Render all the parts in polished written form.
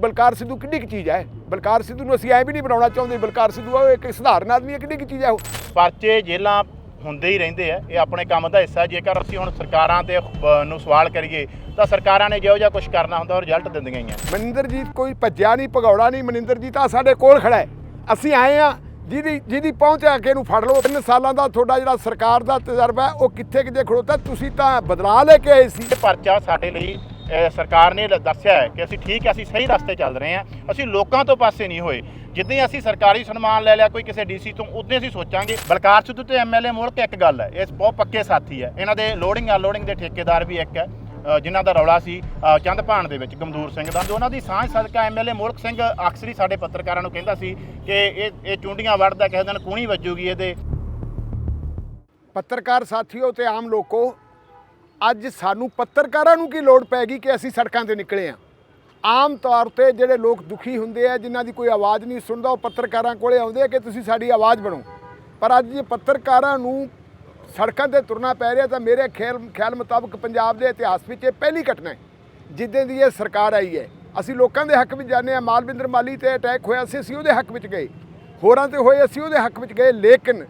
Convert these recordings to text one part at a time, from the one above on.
ਬਲਕਾਰ ਸਿੱਧੂ ਕਿੱਡੀ ਕੁ ਚੀਜ਼ ਹੈ। ਬਲਕਾਰ ਸਿੱਧੂ ਨੂੰ ਅਸੀਂ ਐ ਵੀ ਨਹੀਂ ਬਣਾਉਣਾ ਚਾਹੁੰਦੇ। ਬਲਕਾਰ ਸਿੱਧੂ ਉਹ ਇੱਕ ਸਧਾਰਨ ਆਦਮੀ ਹੈ, ਕਿੱਡੀ ਕੁ ਚੀਜ਼ ਹੈ ਉਹ। ਪਰਚੇ ਜੇਲਾਂ ਹੁੰਦੇ ਹੀ ਰਹਿੰਦੇ ਆ, ਇਹ ਆਪਣੇ ਕੰਮ ਦਾ ਹਿੱਸਾ। ਜੇਕਰ ਅਸੀਂ ਹੁਣ ਸਰਕਾਰਾਂ ਤੇ ਨੂੰ ਸਵਾਲ ਕਰੀਏ ਤਾਂ ਸਰਕਾਰਾਂ ਨੇ ਜਿਹੋ ਜਿਹਾ ਕੁਝ ਕਰਨਾ ਹੁੰਦਾ ਉਹ ਰਿਜ਼ਲਟ ਦਿੰਦੀਆਂ ਹੀ ਆ। ਮਨਿੰਦਰਜੀਤ ਕੋਈ ਭੱਜਿਆ ਨਹੀਂ, ਭਗੌੜਾ ਨਹੀਂ। ਮਨਿੰਦਰਜੀਤ ਆ ਸਾਡੇ ਕੋਲ ਖੜਾ ਹੈ। ਅਸੀਂ ਆਏ ਆ ਜਿਹਦੀ ਪਹੁੰਚ ਆ ਕੇ ਇਹਨੂੰ ਫੜ ਲਓ। 3 ਸਾਲਾਂ ਦਾ ਤੁਹਾਡਾ ਜਿਹੜਾ ਸਰਕਾਰ ਦਾ ਤਜਰਬਾ ਉਹ ਕਿੱਥੇ ਕਿਤੇ ਖੜੋਤਾ। ਤੁਸੀਂ ਤਾਂ ਬਦਲਾ ਲੈ ਕੇ ਆਏ ਸੀ। ਇਹ ਪਰਚਾ ਸਾਡੇ ਲਈ ਸਰਕਾਰ ਨੇ ਦੱਸਿਆ ਹੈ ਕਿ ਅਸੀਂ ਠੀਕ ਹੈ, ਅਸੀਂ ਸਹੀ ਰਸਤੇ ਚੱਲ ਰਹੇ ਹਾਂ, ਅਸੀਂ ਲੋਕਾਂ ਤੋਂ ਪਾਸੇ ਨਹੀਂ ਹੋਏ। ਜਿੱਦਾਂ ਅਸੀਂ ਸਰਕਾਰੀ ਸਨਮਾਨ ਲੈ ਲਿਆ ਕੋਈ ਕਿਸੇ ਡੀਸੀ ਤੋਂ, ਉਦੋਂ ਅਸੀਂ ਸੋਚਾਂਗੇ। ਬਲਕਾਰ ਸਿੱਧੂ ਤੇ ਐਮਐਲਏ ਮੁਲਕ ਇੱਕ ਗੱਲ ਹੈ, ਇਹ ਬਹੁਤ ਪੱਕੇ ਸਾਥੀ ਹੈ। ਇਹਨਾਂ ਦੇ ਲੋਡਿੰਗ ਅਨਲੋਡਿੰਗ ਦੇ ਠੇਕੇਦਾਰ ਵੀ ਇੱਕ ਹੈ, ਜਿਨ੍ਹਾਂ ਦਾ ਰੌਲਾ ਸੀ ਚੰਦਭਾਨ ਦੇ ਵਿੱਚ ਗਮਦੂਰ ਸਿੰਘ ਦਾ। ਉਹਨਾਂ ਦੀ ਸਾਂਝ ਸਦਕਾ ਐਮਐਲਏ ਮੁਲਕ ਸਿੰਘ ਅਕਸਰ ਹੀ ਸਾਡੇ ਪੱਤਰਕਾਰਾਂ ਨੂੰ ਕਹਿੰਦਾ ਸੀ ਕਿ ਇਹ ਚੁੰਡੀਆਂ ਵੜਦਾ, ਕਿਸੇ ਦਿਨ ਕੂਣੀ ਵੱਜੂਗੀ ਇਹਦੇ। ਪੱਤਰਕਾਰ ਸਾਥੀਓ ਤੇ ਆਮ ਲੋਕੋ, ਅੱਜ ਸਾਨੂੰ ਪੱਤਰਕਾਰਾਂ ਨੂੰ ਕੀ ਲੋੜ ਪੈ ਗਈ ਕਿ ਅਸੀਂ ਸੜਕਾਂ ਤੇ ਨਿਕਲੇ ਹਾਂ। ਆਮ ਤੌਰ ਤੇ ਜਿਹੜੇ ਲੋਕ ਦੁਖੀ ਹੁੰਦੇ ਆ, ਜਿਨ੍ਹਾਂ ਦੀ ਕੋਈ ਆਵਾਜ਼ ਨਹੀਂ ਸੁਣਦਾ, ਉਹ ਪੱਤਰਕਾਰਾਂ ਕੋਲੇ ਆਉਂਦੇ ਆ ਕਿ ਤੁਸੀਂ ਸਾਡੀ ਆਵਾਜ਼ ਬਣੋ। ਪਰ ਅੱਜ ਜੇ ਪੱਤਰਕਾਰਾਂ ਨੂੰ ਸੜਕਾਂ ਤੇ ਤੁਰਨਾ ਪੈ ਰਿਹਾ ਤਾਂ ਮੇਰੇ ਖਿਆਲ ਮੁਤਾਬਕ ਪੰਜਾਬ ਦੇ ਇਤਿਹਾਸ ਵਿੱਚ ਇਹ ਪਹਿਲੀ ਘਟਨਾ ਹੈ ਜਿੱਦਾਂ ਦੀ ਇਹ ਸਰਕਾਰ ਆਈ ਹੈ। ਅਸੀਂ ਲੋਕਾਂ ਦੇ ਹੱਕ ਵਿੱਚ ਜਾਂਦੇ ਹਾਂ। ਮਾਲਵਿੰਦਰ ਮਾਲੀ ਤੇ ਅਟੈਕ ਹੋਇਆ ਸੀ, ਅਸੀਂ ਉਹਦੇ ਹੱਕ ਵਿੱਚ ਗਏ। ਹੋਰਾਂ ਤੇ ਹੋਏ, ਅਸੀਂ ਉਹਦੇ ਹੱਕ ਵਿੱਚ ਗਏ। ਲੇਕਿਨ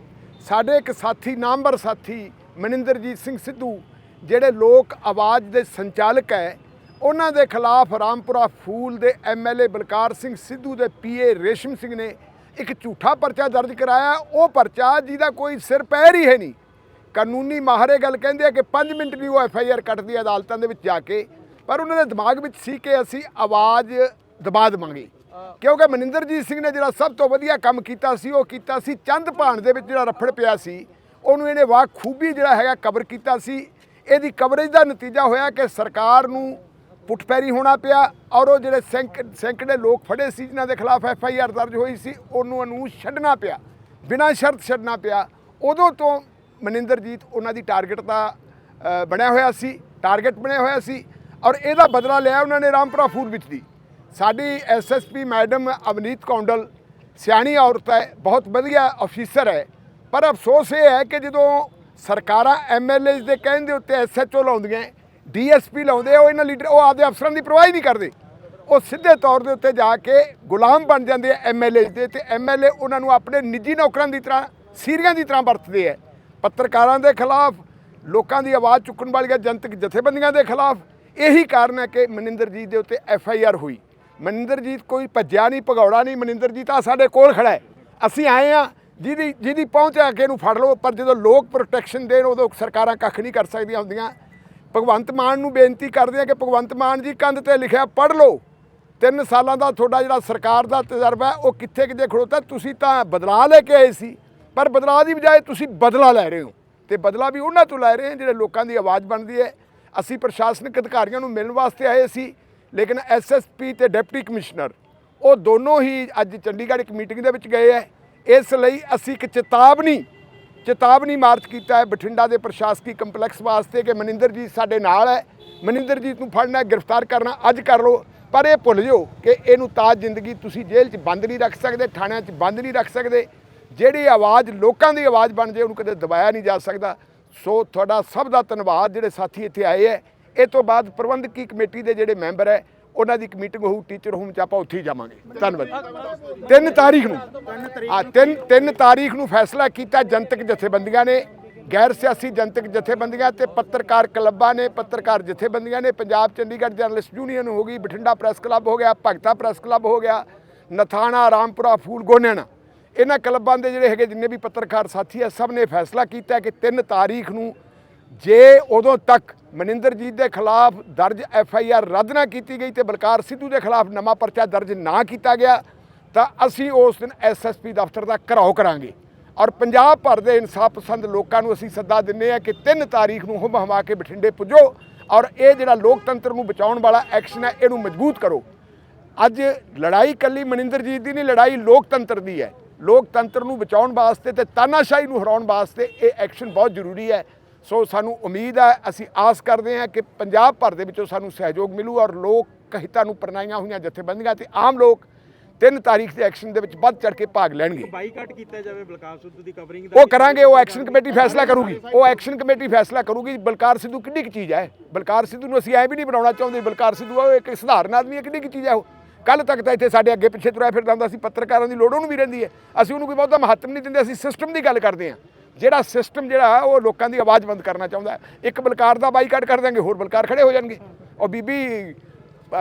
ਸਾਡੇ ਇੱਕ ਸਾਥੀ, ਨਾਮਵਰ ਸਾਥੀ ਮਨਿੰਦਰਜੀਤ ਸਿੰਘ ਸਿੱਧੂ, ਜਿਹੜੇ ਲੋਕ ਆਵਾਜ਼ ਦੇ ਸੰਚਾਲਕ ਹੈ, ਉਹਨਾਂ ਦੇ ਖਿਲਾਫ ਰਾਮਪੁਰਾ ਫੂਲ ਦੇ ਐਮਐਲਏ ਬਲਕਾਰ ਸਿੰਘ ਸਿੱਧੂ ਦੇ ਪੀਏ ਰੇਸ਼ਮ ਸਿੰਘ ਨੇ ਇੱਕ ਝੂਠਾ ਪਰਚਾ ਦਰਜ ਕਰਾਇਆ। ਉਹ ਪਰਚਾ ਜਿਹਦਾ ਕੋਈ ਸਿਰ ਪੈਰ ਹੀ ਹੈ ਨਹੀਂ। ਕਾਨੂੰਨੀ ਮਾਹਰੇ ਗੱਲ ਕਹਿੰਦੇ ਆ ਕਿ 5 ਮਿੰਟ ਵੀ ਉਹ ਐਫਆਈਆਰ ਕੱਟਦੀ ਅਦਾਲਤਾਂ ਦੇ ਵਿੱਚ ਜਾ ਕੇ, ਪਰ ਉਹਨਾਂ ਦੇ ਦਿਮਾਗ ਵਿੱਚ ਸੀ ਕਿ ਅਸੀਂ ਆਵਾਜ਼ ਦਬਾ ਦੇਵਾਂਗੇ। ਕਿਉਂਕਿ ਮਨਿੰਦਰਜੀਤ ਸਿੰਘ ਨੇ ਜਿਹੜਾ ਸਭ ਤੋਂ ਵਧੀਆ ਕੰਮ ਕੀਤਾ ਸੀ, ਉਹ ਕੀਤਾ ਸੀ ਚੰਦਭਾਨ ਦੇ ਵਿੱਚ ਜਿਹੜਾ ਰਫੜ ਪਿਆ ਸੀ, ਉਹਨੂੰ ਇਹਨੇ ਖੂਬੀ ਜਿਹੜਾ ਹੈਗਾ ਕਵਰ ਕੀਤਾ ਸੀ। ਇਹਦੀ ਕਵਰੇਜ ਦਾ ਨਤੀਜਾ ਹੋਇਆ ਕਿ ਸਰਕਾਰ ਨੂੰ ਪੁੱਠਪੈਰੀ ਹੋਣਾ ਪਿਆ, ਔਰ ਉਹ ਜਿਹੜੇ ਸੈਂਕੜੇ ਲੋਕ ਫੜੇ ਸੀ ਜਿਨ੍ਹਾਂ ਦੇ ਖਿਲਾਫ ਐਫਆਈਆਰ ਦਰਜ ਹੋਈ ਸੀ, ਉਹਨੂੰ ਛੱਡਣਾ ਪਿਆ, ਬਿਨਾਂ ਸ਼ਰਤ ਛੱਡਣਾ ਪਿਆ। ਉਦੋਂ ਤੋਂ ਮਨਿੰਦਰਜੀਤ ਉਹਨਾਂ ਦੀ ਟਾਰਗੇਟ ਦਾ ਬਣਿਆ ਹੋਇਆ ਸੀ, ਔਰ ਇਹਦਾ ਬਦਲਾ ਲਿਆ ਉਹਨਾਂ ਨੇ ਰਾਮਪੁਰਾ ਫੂਲ ਵਿੱਚ ਦੀ। ਸਾਡੀ ਐਸਐਸਪੀ ਮੈਡਮ ਅਵਨੀਤ ਕੌਂਡਲ ਸਿਆਣੀ ਔਰਤ ਹੈ, ਬਹੁਤ ਵਧੀਆ ਅਫੀਸਰ ਹੈ। ਪਰ ਅਫਸੋਸ ਇਹ ਹੈ ਕਿ ਜਦੋਂ ਸਰਕਾਰਾਂ ਐਮਐਲਏ ਦੇ ਕਹਿਣ ਦੇ ਉੱਤੇ ਐਸਐਚਓ ਲਾਉਂਦੀਆਂ, ਡੀਐਸਪੀ ਲਾਉਂਦੇ, ਉਹ ਇਹਨਾਂ ਲੀਡਰ, ਉਹ ਆਪਦੇ ਅਫਸਰਾਂ ਦੀ ਪਰਵਾਹ ਹੀ ਨਹੀਂ ਕਰਦੇ। ਉਹ ਸਿੱਧੇ ਤੌਰ ਦੇ ਉੱਤੇ ਜਾ ਕੇ ਗੁਲਾਮ ਬਣ ਜਾਂਦੇ ਆ ਐਮਐਲਏ ਦੇ, ਤੇ ਐਮਐਲਏ ਉਹਨਾਂ ਨੂੰ ਆਪਣੇ ਨਿੱਜੀ ਨੌਕਰਾਂ ਦੀ ਤਰ੍ਹਾਂ, ਸੀਰੀਆਂ ਦੀ ਤਰ੍ਹਾਂ ਵਰਤਦੇ ਆ। ਪੱਤਰਕਾਰਾਂ ਦੇ ਖਿਲਾਫ, ਲੋਕਾਂ ਦੀ ਆਵਾਜ਼ ਚੁੱਕਣ ਵਾਲੀਆਂ ਜਨਤਕ ਜਥੇਬੰਦੀਆਂ ਦੇ ਖਿਲਾਫ। ਇਹੀ ਕਾਰਨ ਹੈ ਕਿ ਮਨਿੰਦਰਜੀਤ ਦੇ ਉੱਤੇ ਐਫਆਈਆਰ ਹੋਈ। ਮਨਿੰਦਰਜੀਤ ਕੋਈ ਭੱਜਿਆ ਨਹੀਂ, ਭਗੌੜਾ ਨਹੀਂ। ਮਨਿੰਦਰਜੀਤ ਆ ਸਾਡੇ ਕੋਲ ਖੜਾ ਹੈ। ਅਸੀਂ ਆਏ ਆ ਜਿਹਦੀ ਪਹੁੰਚ ਆ ਕੇ ਇਹਨੂੰ ਫੜ ਲਓ। ਪਰ ਜਦੋਂ ਲੋਕ ਪ੍ਰੋਟੈਕਸ਼ਨ ਦੇਣ, ਉਦੋਂ ਸਰਕਾਰਾਂ ਕੱਖ ਨਹੀਂ ਕਰ ਸਕਦੀਆਂ ਹੁੰਦੀਆਂ। ਭਗਵੰਤ ਮਾਨ ਨੂੰ ਬੇਨਤੀ ਕਰਦੇ ਆ ਕਿ ਭਗਵੰਤ ਮਾਨ ਜੀ, ਕੰਧ ਤੇ ਲਿਖਿਆ ਪੜ੍ਹ ਲਓ। 3 ਸਾਲਾਂ ਦਾ ਤੁਹਾਡਾ ਜਿਹੜਾ ਸਰਕਾਰ ਦਾ ਤਜਰਬਾ ਉਹ ਕਿੱਥੇ ਕਿਤੇ ਖੜੋਤਾ। ਤੁਸੀਂ ਤਾਂ ਬਦਲਾ ਲੈ ਕੇ ਆਏ ਸੀ, ਪਰ ਬਦਲਾਅ ਦੀ ਬਜਾਏ ਤੁਸੀਂ ਬਦਲਾ ਲੈ ਰਹੇ ਹੋ, ਤੇ ਬਦਲਾ ਵੀ ਉਹਨਾਂ ਤੋਂ ਲੈ ਰਹੇ ਹੋ ਜਿਹੜੇ ਲੋਕਾਂ ਦੀ ਆਵਾਜ਼ ਬਣਦੀ ਹੈ। ਅਸੀਂ ਪ੍ਰਸ਼ਾਸਨਿਕ ਅਧਿਕਾਰੀਆਂ ਨੂੰ ਮਿਲਣ ਵਾਸਤੇ ਆਏ ਸੀ, ਲੇਕਿਨ ਐਸਐਸਪੀ ਤੇ ਡਿਪਟੀ ਕਮਿਸ਼ਨਰ ਉਹ ਦੋਨੋਂ ਹੀ ਅੱਜ ਚੰਡੀਗੜ੍ਹ ਇੱਕ ਮੀਟਿੰਗ ਦੇ ਵਿੱਚ ਗਏ ਹੈ। ਇਸ ਲਈ ਅਸੀਂ ਇੱਕ ਚੇਤਾਵਨੀ ਮਾਰਚ ਕੀਤਾ ਹੈ ਬਠਿੰਡਾ ਦੇ ਪ੍ਰਸ਼ਾਸਕੀ ਕੰਪਲੈਕਸ ਵਾਸਤੇ ਕਿ ਮਨਿੰਦਰਜੀਤ ਸਾਡੇ ਨਾਲ ਹੈ। ਮਨਿੰਦਰਜੀਤ ਨੂੰ ਫੜਨਾ, ਗ੍ਰਿਫਤਾਰ ਕਰਨਾ ਅੱਜ ਕਰ ਲਓ, ਪਰ ਇਹ ਭੁੱਲ ਜਾਓ ਕਿ ਇਹਨੂੰ ਤਾਜ ਜ਼ਿੰਦਗੀ ਤੁਸੀਂ ਜੇਲ੍ਹ 'ਚ ਬੰਦ ਨਹੀਂ ਰੱਖ ਸਕਦੇ, ਥਾਣਿਆਂ 'ਚ ਬੰਦ ਨਹੀਂ ਰੱਖ ਸਕਦੇ। ਜਿਹੜੀ ਆਵਾਜ਼ ਲੋਕਾਂ ਦੀ ਆਵਾਜ਼ ਬਣ ਜੇ, ਉਹਨੂੰ ਕਦੇ ਦਬਾਇਆ ਨਹੀਂ ਜਾ ਸਕਦਾ। ਸੋ ਤੁਹਾਡਾ ਸਭ ਦਾ ਧੰਨਵਾਦ ਜਿਹੜੇ ਸਾਥੀ ਇੱਥੇ ਆਏ ਹੈ। ਇਹ ਤੋਂ ਬਾਅਦ ਪ੍ਰਬੰਧਕੀ ਕਮੇਟੀ ਦੇ ਜਿਹੜੇ ਮੈਂਬਰ ਹੈ, ਉਹਨਾਂ ਦੀ ਇੱਕ ਮੀਟਿੰਗ ਹੋਊ ਟੀਚਰ ਹੋਮ 'ਚ, ਆਪਾਂ ਉੱਥੇ ਹੀ ਜਾਵਾਂਗੇ। ਧੰਨਵਾਦ। 3 ਤਾਰੀਖ ਨੂੰ ਫੈਸਲਾ ਕੀਤਾ ਜਨਤਕ ਜਥੇਬੰਦੀਆਂ ਨੇ, ਗੈਰ ਸਿਆਸੀ ਜਨਤਕ ਜਥੇਬੰਦੀਆਂ ਤੇ ਪੱਤਰਕਾਰ ਕਲੱਬਾਂ ਨੇ, ਪੱਤਰਕਾਰ ਜਥੇਬੰਦੀਆਂ ਨੇ। ਪੰਜਾਬ ਚੰਡੀਗੜ੍ਹ ਜਰਨਲਿਸਟ ਯੂਨੀਅਨ ਹੋ ਗਈ, ਬਠਿੰਡਾ ਪ੍ਰੈਸ ਕਲੱਬ ਹੋ ਗਿਆ, ਭਗਤਾ ਪ੍ਰੈਸ ਕਲੱਬ ਹੋ ਗਿਆ, ਨਥਾਣਾ, ਰਾਮਪੁਰਾ ਫੂਲ, ਗੋਨਿਆਣਾ, ਇਹਨਾਂ ਕਲੱਬਾਂ ਦੇ ਜਿਹੜੇ ਹੈਗੇ ਜਿੰਨੇ ਵੀ ਪੱਤਰਕਾਰ ਸਾਥੀ ਆ, ਸਭ ਨੇ ਫੈਸਲਾ ਕੀਤਾ ਕਿ 3 ਤਾਰੀਖ ਨੂੰ ਜੇ ਉਦੋਂ ਤੱਕ ਮਨਿੰਦਰਜੀਤ ਦੇ ਖਿਲਾਫ ਦਰਜ ਐਫਆਈਆਰ ਰੱਦ ਨਾ ਕੀਤੀ ਗਈ ਤੇ ਬਲਕਾਰ ਸਿੱਧੂ ਦੇ ਖਿਲਾਫ ਨਵਾਂ ਪਰਚਾ ਦਰਜ ਨਾ ਕੀਤਾ ਗਿਆ, ਤਾਂ ਅਸੀਂ ਉਸ ਦਿਨ ਐਸਐਸਪੀ ਦਫ਼ਤਰ ਦਾ ਘਿਰਾਓ ਕਰਾਂਗੇ। ਔਰ ਪੰਜਾਬ ਭਰ ਦੇ ਇਨਸਾਫ ਪਸੰਦ ਲੋਕਾਂ ਨੂੰ ਅਸੀਂ ਸੱਦਾ ਦਿੰਦੇ ਹਾਂ ਕਿ 3 ਤਾਰੀਖ ਨੂੰ ਹੁਮ ਹਮਾ ਕੇ ਬਠਿੰਡੇ ਪੁੱਜੋ, ਔਰ ਇਹ ਜਿਹੜਾ ਲੋਕਤੰਤਰ ਨੂੰ ਬਚਾਉਣ ਵਾਲਾ ਐਕਸ਼ਨ ਹੈ, ਇਹਨੂੰ ਮਜ਼ਬੂਤ ਕਰੋ। ਅੱਜ ਲੜਾਈ ਇਕੱਲੀ ਮਨਿੰਦਰਜੀਤ ਦੀ ਨਹੀਂ, ਲੜਾਈ ਲੋਕਤੰਤਰ ਦੀ ਹੈ। ਲੋਕਤੰਤਰ ਨੂੰ ਬਚਾਉਣ ਵਾਸਤੇ ਤੇ ਤਾਨਾਸ਼ਾਹੀ ਨੂੰ ਹਰਾਉਣ ਵਾਸਤੇ ਇਹ ਐਕਸ਼ਨ ਬਹੁਤ ਜ਼ਰੂਰੀ ਹੈ। ਸੋ ਸਾਨੂੰ ਉਮੀਦ ਹੈ, ਅਸੀਂ ਆਸ ਕਰਦੇ ਹਾਂ ਕਿ ਪੰਜਾਬ ਭਰ ਦੇ ਵਿੱਚੋਂ ਸਾਨੂੰ ਸਹਿਯੋਗ ਮਿਲੂ, ਔਰ ਲੋਕ ਹਿੱਤਾਂ ਨੂੰ ਪ੍ਰਣਾਈਆਂ ਹੋਈਆਂ ਜਥੇਬੰਦੀਆਂ ਤੇ ਆਮ ਲੋਕ 3 ਤਾਰੀਖ ਦੇ ਐਕਸ਼ਨ ਦੇ ਵਿੱਚ ਵੱਧ ਚੜ ਕੇ ਭਾਗ ਲੈਣਗੇ। ਬਾਈਕਾਟ ਕੀਤਾ ਜਾਵੇ ਬਲਕਾਰ ਸਿੱਧੂ ਦੀ ਕਵਰਿੰਗ ਦਾ, ਉਹ ਕਰਾਂਗੇ। ਉਹ ਐਕਸ਼ਨ ਕਮੇਟੀ ਫੈਸਲਾ ਕਰੂਗੀ। ਬਲਕਾਰ ਸਿੱਧੂ ਕਿੱਡੀ ਕੁ ਚੀਜ਼ ਹੈ। ਬਲਕਾਰ ਸਿੱਧੂ ਨੂੰ ਅਸੀਂ ਐ ਵੀ ਨਹੀਂ ਬਣਾਉਣਾ ਚਾਹੁੰਦੇ। ਬਲਕਾਰ ਸਿੱਧੂ ਉਹ ਇੱਕ ਸਧਾਰਨ ਆਦਮੀ ਹੈ, ਕਿੱਡੀ ਕੁ ਚੀਜ਼ ਹੈ ਉਹ। ਕੱਲ ਤੱਕ ਤਾਂ ਇੱਥੇ ਸਾਡੇ ਅੱਗੇ ਪਿੱਛੇ ਤੁਰਿਆ ਫਿਰਦਾ ਹੁੰਦਾ ਸੀ। ਪੱਤਰਕਾਰਾਂ ਦੀ ਲੋੜ ਉਹਨੂੰ ਵੀ ਰਹਿੰਦੀ ਹੈ, ਅਸੀਂ ਉਹਨੂੰ ਕੋਈ ਬਹੁਤਾ ਮਹੱਤਵ ਨਹੀਂ ਦਿੰਦੇ। ਅਸੀਂ ਸਿਸਟਮ ਦੀ ਗੱਲ ਕਰਦੇ ਹਾਂ, ਜਿਹੜਾ ਸਿਸਟਮ ਜਿਹੜਾ ਉਹ ਲੋਕਾਂ ਦੀ ਆਵਾਜ਼ ਬੰਦ ਕਰਨਾ ਚਾਹੁੰਦਾ ਹੈ। ਇੱਕ ਬਲਕਾਰ ਦਾ ਬਾਈਕਾਟ ਕਰ ਦਾਂਗੇ, ਹੋਰ ਬਲਕਾਰ ਖੜੇ ਹੋ ਜਾਣਗੇ। ਉਹ ਬੀਬੀ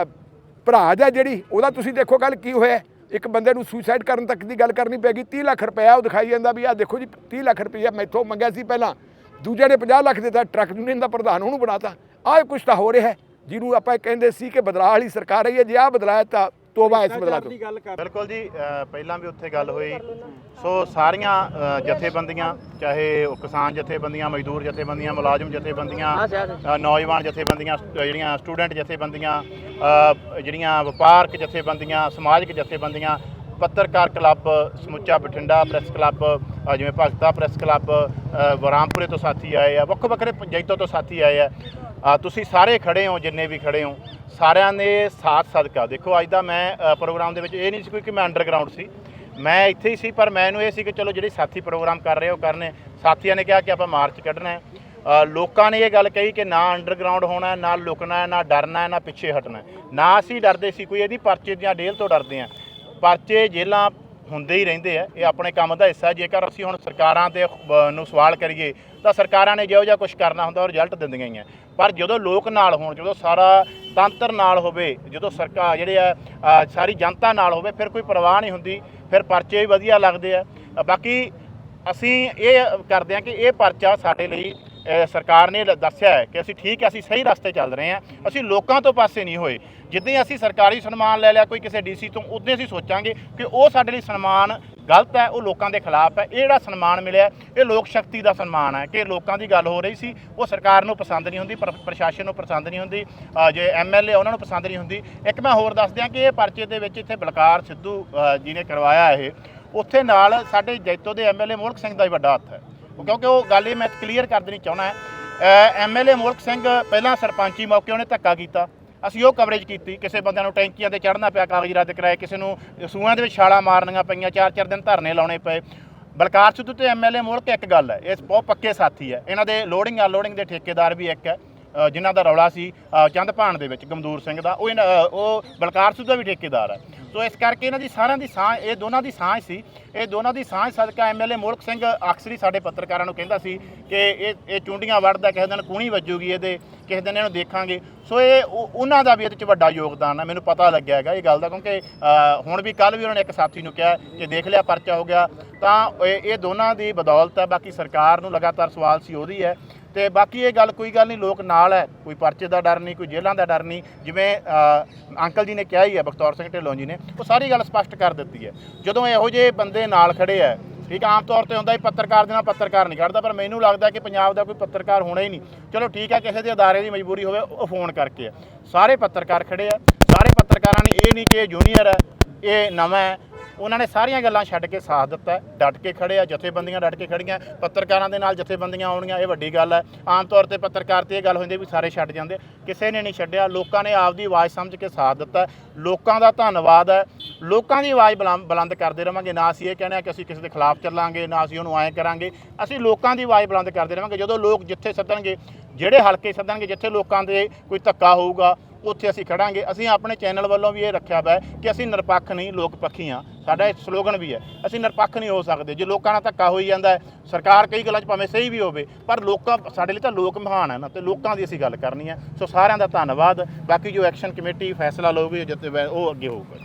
ਭਰਾ ਦਾ ਜਿਹੜੀ ਉਹਦਾ ਤੁਸੀਂ ਦੇਖੋ ਕੱਲ ਕੀ ਹੋਇਆ, ਇੱਕ ਬੰਦੇ ਨੂੰ ਸੁਸਾਈਡ ਕਰਨ ਤੱਕ ਦੀ ਗੱਲ ਕਰਨੀ ਪੈ ਗਈ। 30 ਲੱਖ ਰੁਪਇਆ ਉਹ ਦਿਖਾਈ ਜਾਂਦਾ ਵੀ ਆਹ ਦੇਖੋ ਜੀ 30 ਲੱਖ ਰੁਪਇਆ ਮੈਥੋਂ ਮੰਗਿਆ ਸੀ ਪਹਿਲਾਂ, ਦੂਜੇ ਨੇ 50 ਲੱਖ ਦਿੱਤਾ, ਟਰੱਕ ਯੂਨੀਅਨ ਦਾ ਪ੍ਰਧਾਨ ਉਹਨੂੰ ਬਣਾਤਾ। ਆਹ ਕੁਛ ਤਾਂ ਹੋ ਰਿਹਾ ਜਿਹਨੂੰ ਆਪਾਂ ਕਹਿੰਦੇ ਸੀ ਕਿ ਬਦਲਾਅ ਵਾਲੀ ਸਰਕਾਰ ਆਈ ਹੈ। ਜੇ ਆਹ ਬਦਲਾਅ ਤਾਂ ਤੋਬਾ ਇਸ ਬਦਲਾਅ ਤੋਂ। ਬਿਲਕੁਲ ਜੀ, ਪਹਿਲਾਂ ਵੀ ਉੱਥੇ ਗੱਲ ਹੋਈ। ਸੋ ਸਾਰੀਆਂ ਜਥੇਬੰਦੀਆਂ, ਚਾਹੇ ਉਹ ਕਿਸਾਨ ਜਥੇਬੰਦੀਆਂ, ਮਜ਼ਦੂਰ ਜਥੇਬੰਦੀਆਂ, ਮੁਲਾਜ਼ਮ ਜਥੇਬੰਦੀਆਂ, ਨੌਜਵਾਨ ਜਥੇਬੰਦੀਆਂ, ਜਿਹੜੀਆਂ ਸਟੂਡੈਂਟ ਜਥੇਬੰਦੀਆਂ, ਜਿਹੜੀਆਂ ਵਪਾਰਕ ਜਥੇਬੰਦੀਆਂ, ਸਮਾਜਿਕ ਜਥੇਬੰਦੀਆਂ, ਪੱਤਰਕਾਰ ਕਲੱਬ ਸਮੁੱਚਾ ਬਠਿੰਡਾ, ਪ੍ਰੈਸ ਕਲੱਬ ਜਿਵੇਂ ਭਗਤਾ ਪ੍ਰੈਸ ਕਲੱਬ, ਬਰਾਮਪੁਰੇ ਤੋਂ ਸਾਥੀ ਆਏ ਆ, ਵੱਖ ਵੱਖਰੇ ਜੈਤੋ ਤੋਂ ਸਾਥੀ ਆਏ ਆ। ਤੁਸੀਂ ਸਾਰੇ ਖੜੇ ਹੋ, ਜਿੰਨੇ ਵੀ ਖੜੇ ਹੋ, ਸਾਰਿਆਂ ਨੇ ਸਾਥ ਸਦਕਾ ਦੇਖੋ ਅੱਜ ਦਾ ਮੈਂ ਪ੍ਰੋਗਰਾਮ ਦੇ ਵਿੱਚ ਇਹ ਨਹੀਂ ਸੀ ਕੋਈ ਕਿ ਮੈਂ ਅੰਡਰਗਰਾਊਂਡ ਸੀ, ਮੈਂ ਇੱਥੇ ਹੀ ਸੀ। ਪਰ ਮੈਨੂੰ ਇਹ ਸੀ ਕਿ ਚਲੋ ਜਿਹੜੇ ਸਾਥੀ ਪ੍ਰੋਗਰਾਮ ਕਰ ਰਹੇ ਉਹ ਕਰਨੇ। ਸਾਥੀਆਂ ਨੇ ਕਿਹਾ ਕਿ ਆਪਾਂ ਮਾਰਚ ਕੱਢਣਾ ਹੈ। ਲੋਕਾਂ ਨੇ ਇਹ ਗੱਲ ਕਹੀ ਕਿ ਨਾ ਅੰਡਰਗਰਾਊਂਡ ਹੋਣਾ, ਨਾ ਲੁਕਣਾ, ਨਾ ਡਰਨਾ, ਨਾ ਪਿੱਛੇ ਹਟਣਾ। ਨਾ ਅਸੀਂ ਡਰਦੇ ਸੀ ਕੋਈ ਇਹਦੀ ਪਰਚੇ ਦੀਆਂ ਡੇਲ ਤੋਂ ਡਰਦੇ ਹਾਂ। ਪਰਚੇ ਜੇਲਾਂ ਹੁੰਦੇ ਹੀ ਰਹਿੰਦੇ ਆ, ਇਹ ਆਪਣੇ ਕੰਮ ਦਾ ਹਿੱਸਾ। ਜੇਕਰ ਅਸੀਂ ਹੁਣ ਸਰਕਾਰਾਂ ਤੇ ਨੂੰ ਸਵਾਲ ਕਰੀਏ ਤਾਂ ਸਰਕਾਰਾਂ ਨੇ ਜਿਹੋ ਜਿਹਾ ਕੁਝ ਕਰਨਾ ਹੁੰਦਾ ਉਹ ਰਿਜ਼ਲਟ ਦਿੰਦੀਆਂ ਹੀ ਆ। ਪਰ ਜਦੋਂ ਲੋਕ ਨਾਲ ਹੋਣ, ਜਦੋਂ ਸਾਰਾ ਤੰਤਰ ਨਾਲ ਹੋਵੇ, ਜਦੋਂ ਸਰਕਾਰ ਜਿਹੜੇ ਆ ਸਾਰੀ ਜਨਤਾ ਨਾਲ ਹੋਵੇ, ਫਿਰ ਕੋਈ ਪਰਵਾਹ ਨਹੀਂ ਹੁੰਦੀ, ਫਿਰ ਪਰਚੇ ਵੀ ਵਧੀਆ ਲੱਗਦੇ ਆ। ਬਾਕੀ ਅਸੀਂ ਇਹ ਕਰਦੇ ਹਾਂ ਕਿ ਇਹ ਪਰਚਾ ਸਾਡੇ ਲਈ ਸਰਕਾਰ ਨੇ ਦੱਸਿਆ ਹੈ ਕਿ ਅਸੀਂ ਠੀਕ ਹੈ, ਅਸੀਂ ਸਹੀ ਰਸਤੇ ਚੱਲ ਰਹੇ ਹਾਂ, ਅਸੀਂ ਲੋਕਾਂ ਤੋਂ ਪਾਸੇ ਨਹੀਂ ਹੋਏ। ਜਿੱਦਾਂ ਅਸੀਂ ਸਰਕਾਰੀ ਸਨਮਾਨ ਲੈ ਲਿਆ ਕੋਈ ਕਿਸੇ ਡੀਸੀ ਤੋਂ, ਉਦੋਂ ਅਸੀਂ ਸੋਚਾਂਗੇ ਕਿ ਉਹ ਸਾਡੇ ਲਈ ਸਨਮਾਨ ਗਲਤ ਹੈ, ਉਹ ਲੋਕਾਂ ਦੇ ਖਿਲਾਫ ਹੈ। ਇਹ ਜਿਹੜਾ ਸਨਮਾਨ ਮਿਲਿਆ ਇਹ ਲੋਕ ਸ਼ਕਤੀ ਦਾ ਸਨਮਾਨ ਹੈ ਕਿ ਲੋਕਾਂ ਦੀ ਗੱਲ ਹੋ ਰਹੀ ਸੀ, ਉਹ ਸਰਕਾਰ ਨੂੰ ਪਸੰਦ ਨਹੀਂ ਹੁੰਦੀ, ਪ੍ਰਸ਼ਾਸਨ ਨੂੰ ਪਸੰਦ ਨਹੀਂ ਹੁੰਦੀ, ਜੇ MLA ਉਹਨਾਂ ਨੂੰ ਪਸੰਦ ਨਹੀਂ ਹੁੰਦੀ। ਇੱਕ ਮੈਂ ਹੋਰ ਦੱਸ ਦਿਆਂ ਕਿ ਇਹ ਪਰਚੇ ਦੇ ਵਿੱਚ ਇੱਥੇ ਬਲਕਾਰ ਸਿੱਧੂ ਜੀ ਨੇ ਕਰਵਾਇਆ ਇਹ, ਉੱਥੇ ਨਾਲ ਸਾਡੇ ਜੈਤੋ ਦੇ MLA ਮੋਲਕ ਸਿੰਘ ਦਾ ਵੀ ਵੱਡਾ ਹੱਥ ਹੈ। ਕਿਉਂਕਿ ਉਹ ਗੱਲ ਇਹ ਮੈਂ ਕਲੀਅਰ ਕਰ ਦੇਣੀ ਚਾਹੁੰਦਾ ਹੈ। MLA ਮੋਲਕ ਸਿੰਘ ਪਹਿਲਾਂ ਸਰਪੰਚੀ ਮੌਕੇ ਉਹਨੇ ਧੱਕਾ ਕੀਤਾ, ਅਸੀਂ ਉਹ ਕਵਰੇਜ ਕੀਤੀ। ਕਿਸੇ ਬੰਦਿਆਂ ਨੂੰ ਟੈਂਕੀਆਂ ਤੇ ਚੜ੍ਹਨਾ ਪਿਆ, ਕਾਗਜ਼ ਰੱਦ ਕਰਾਏ, ਕਿਸੇ ਨੂੰ ਸੂਆਂ ਦੇ ਵਿੱਚ ਛਾਲਾਂ ਮਾਰਨੀਆਂ ਪਈਆਂ, 4-4 ਦਿਨ ਧਰਨੇ ਲਾਉਣੇ ਪਏ। ਬਲਕਾਰ ਸਿੱਧੂ ਤੇ MLA ਮੋਲਕ ਇੱਕ ਗੱਲ ਹੈ, ਇਹ ਬਹੁਤ ਪੱਕੇ ਸਾਥੀ ਹੈ। ਇਹਨਾਂ ਦੇ ਲੋਡਿੰਗ ਅਨਲੋਡਿੰਗ ਦੇ ਠੇਕੇਦਾਰ ਵੀ ਇੱਕ ਹੈ, ਜਿਨ੍ਹਾਂ ਦਾ ਰੌਲਾ ਸੀ ਚੰਦਭਾਨ ਦੇ ਵਿੱਚ ਗਮਦੂਰ ਸਿੰਘ ਦਾ, ਉਹ ਬਲਕਾਰ ਸਿੱਧੂ ਦਾ ਵੀ ਠੇਕੇਦਾਰ ਹੈ। ਸੋ ਇਸ ਕਰਕੇ ਇਹਨਾਂ ਦੀ ਸਾਰਿਆਂ ਦੀ ਸਾਂਝ, ਇਹ ਦੋਨਾਂ ਦੀ ਸਾਂਝ ਸੀ। ਇਹ ਦੋਨਾਂ ਦੀ ਸਾਂਝ ਸਦਕਾ MLA ਮੋਲਕ ਸਿੰਘ ਅਕਸਰ ਹੀ ਸਾਡੇ ਪੱਤਰਕਾਰਾਂ ਨੂੰ ਕਹਿੰਦਾ ਸੀ ਕਿ ਇਹ ਚੁੰਡੀਆਂ ਵੜਦਾ, ਕਿਸੇ ਦਿਨ ਕੂਣੀ ਵੱਜੂਗੀ ਇਹਦੇ, ਕਿਸੇ ਦਿਨ ਇਹਨੂੰ ਦੇਖਾਂਗੇ। ਸੋ ਇਹ ਉਹਨਾਂ ਦਾ ਵੀ ਇਹਦੇ 'ਚ ਵੱਡਾ ਯੋਗਦਾਨ ਹੈ, ਮੈਨੂੰ ਪਤਾ ਲੱਗਿਆ ਹੈਗਾ ਇਹ ਗੱਲ ਦਾ। ਕਿਉਂਕਿ ਹੁਣ ਵੀ ਕੱਲ੍ਹ ਵੀ ਉਹਨਾਂ ਨੇ ਇੱਕ ਸਾਥੀ ਨੂੰ ਕਿਹਾ ਕਿ ਦੇਖ ਲਿਆ ਪਰਚਾ ਹੋ ਗਿਆ, ਤਾਂ ਇਹ ਦੋਨਾਂ ਦੀ ਬਦੌਲਤ ਹੈ। ਬਾਕੀ ਸਰਕਾਰ ਨੂੰ ਲਗਾਤਾਰ ਸਵਾਲ ਸੀ ਉਹਦੀ ਹੈ। ਤੇ ਬਾਕੀ ਇਹ ਗੱਲ ਕੋਈ ਗੱਲ ਨਹੀਂ, ਲੋਕ ਨਾਲ ਹੈ, ਕੋਈ ਪਰਚੇ ਦਾ ਡਰ ਨਹੀਂ, ਕੋਈ ਜੇਲ੍ਹਾਂ ਦਾ ਡਰ ਨਹੀਂ। ਜਿਵੇਂ ਅੰਕਲ ਜੀ ਨੇ ਕਿਹਾ ਹੀ ਹੈ, ਬਖਤੌਰ ਸਿੰਘ ਢਿੱਲੋਂ ਜੀ ਨੇ, ਉਹ ਸਾਰੀ ਗੱਲ ਸਪਸ਼ਟ ਕਰ ਦਿੱਤੀ ਹੈ। ਜਦੋਂ ਇਹੋ ਜਿਹੇ ਬੰਦੇ ਨਾਲ ਖੜੇ ਹੈ, ਠੀਕ, ਆਮ ਤੌਰ ਤੇ ਹੁੰਦਾ ਹੀ ਪੱਤਰਕਾਰ ਦੇ ਨਾਲ ਪੱਤਰਕਾਰ ਨਹੀਂ ਖੜਦਾ, ਪਰ ਮੈਨੂੰ ਲੱਗਦਾ ਕਿ ਪੰਜਾਬ ਦਾ ਕੋਈ ਪੱਤਰਕਾਰ ਹੋਣਾ ਹੀ ਨਹੀਂ। ਚਲੋ ਠੀਕ ਹੈ, ਕਿਸੇ ਦੇ ਅਦਾਰੇ ਦੀ ਮਜਬੂਰੀ ਹੋਵੇ, ਉਹ ਫੋਨ ਕਰਕੇ ਸਾਰੇ ਪੱਤਰਕਾਰ ਖੜੇ ਆ। ਸਾਰੇ ਪੱਤਰਕਾਰਾਂ ਨੇ ਇਹ ਨਹੀਂ ਕਿ ਇਹ ਜੂਨੀਅਰ ਹੈ, ਇਹ ਨਵਾਂ ਹੈ, ਉਹਨਾਂ ਨੇ ਸਾਰੀਆਂ ਗੱਲਾਂ ਛੱਡ ਕੇ ਸਾਥ ਦਿੱਤਾ, ਡਟ ਕੇ ਖੜੇ ਆ। ਜਥੇਬੰਦੀਆਂ ਡਟ ਕੇ ਖੜੀਆਂ, ਪੱਤਰਕਾਰਾਂ ਦੇ ਨਾਲ ਜਥੇਬੰਦੀਆਂ ਆਉਣੀਆਂ, ਇਹ ਵੱਡੀ ਗੱਲ ਹੈ। ਆਮ ਤੌਰ ਤੇ ਪੱਤਰਕਾਰ ਤੇ ਇਹ ਗੱਲ ਹੁੰਦੀ ਵੀ ਸਾਰੇ ਛੱਡ ਜਾਂਦੇ, ਕਿਸੇ ਨੇ ਨਹੀਂ ਛੱਡਿਆ। ਲੋਕਾਂ ਨੇ ਆਪਦੀ ਆਵਾਜ਼ ਸਮਝ ਕੇ ਸਾਥ ਦਿੱਤਾ, ਲੋਕਾਂ ਦਾ ਧੰਨਵਾਦ ਹੈ। ਲੋਕਾਂ ਦੀ ਆਵਾਜ਼ ਬੁਲੰਦ ਕਰਦੇ ਰਹਾਂਗੇ। ਨਾ ਅਸੀਂ ਇਹ ਕਹਿੰਦੇ ਕਿ ਅਸੀਂ ਕਿਸੇ ਦੇ ਖਿਲਾਫ ਚੱਲਾਂਗੇ, ਨਾ ਅਸੀਂ ਉਹਨੂੰ ਐਂ ਕਰਾਂਗੇ। ਅਸੀਂ ਲੋਕਾਂ ਦੀ ਆਵਾਜ਼ ਬੁਲੰਦ ਕਰਦੇ ਰਹਾਂਗੇ। ਜਦੋਂ ਲੋਕ ਜਿੱਥੇ ਸੱਦਣਗੇ, ਜਿਹੜੇ ਹਲਕੇ ਸੱਦਣਗੇ, ਜਿੱਥੇ ਲੋਕਾਂ ਦੇ ਕੋਈ ਧੱਕਾ ਹੋਊਗਾ, ਉੱਥੇ ਅਸੀਂ ਖੜਾਂਗੇ। ਅਸੀਂ ਆਪਣੇ ਚੈਨਲ ਵੱਲੋਂ ਵੀ ਇਹ ਰੱਖਿਆ ਵਾ ਕਿ ਅਸੀਂ ਨਿਰਪੱਖ ਨਹੀਂ, ਲੋਕ ਪੱਖੀ ਹਾਂ। ਸਾਡਾ ਇਹ ਸਲੋਗਨ ਵੀ ਹੈ, ਅਸੀਂ ਨਿਰਪੱਖ ਨਹੀਂ ਹੋ ਸਕਦੇ। ਜੇ ਲੋਕਾਂ ਨਾਲ ਧੱਕਾ ਹੋਈ ਜਾਂਦਾ ਹੈ, ਸਰਕਾਰ ਕਈ ਗੱਲਾਂ 'ਚ ਭਾਵੇਂ ਸਹੀ ਵੀ ਹੋਵੇ, ਪਰ ਲੋਕਾਂ, ਸਾਡੇ ਲਈ ਤਾਂ ਲੋਕ ਮਹਾਨ ਹੈ ਨਾ, ਤੇ ਲੋਕਾਂ ਦੀ ਅਸੀਂ ਗੱਲ ਕਰਨੀ ਹੈ। ਸੋ ਸਾਰਿਆਂ ਦਾ ਧੰਨਵਾਦ। ਬਾਕੀ ਜੋ ਐਕਸ਼ਨ ਕਮੇਟੀ ਫੈਸਲਾ ਲਊਗੀ ਉਹ ਅੱਗੇ ਹੋਊਗਾ।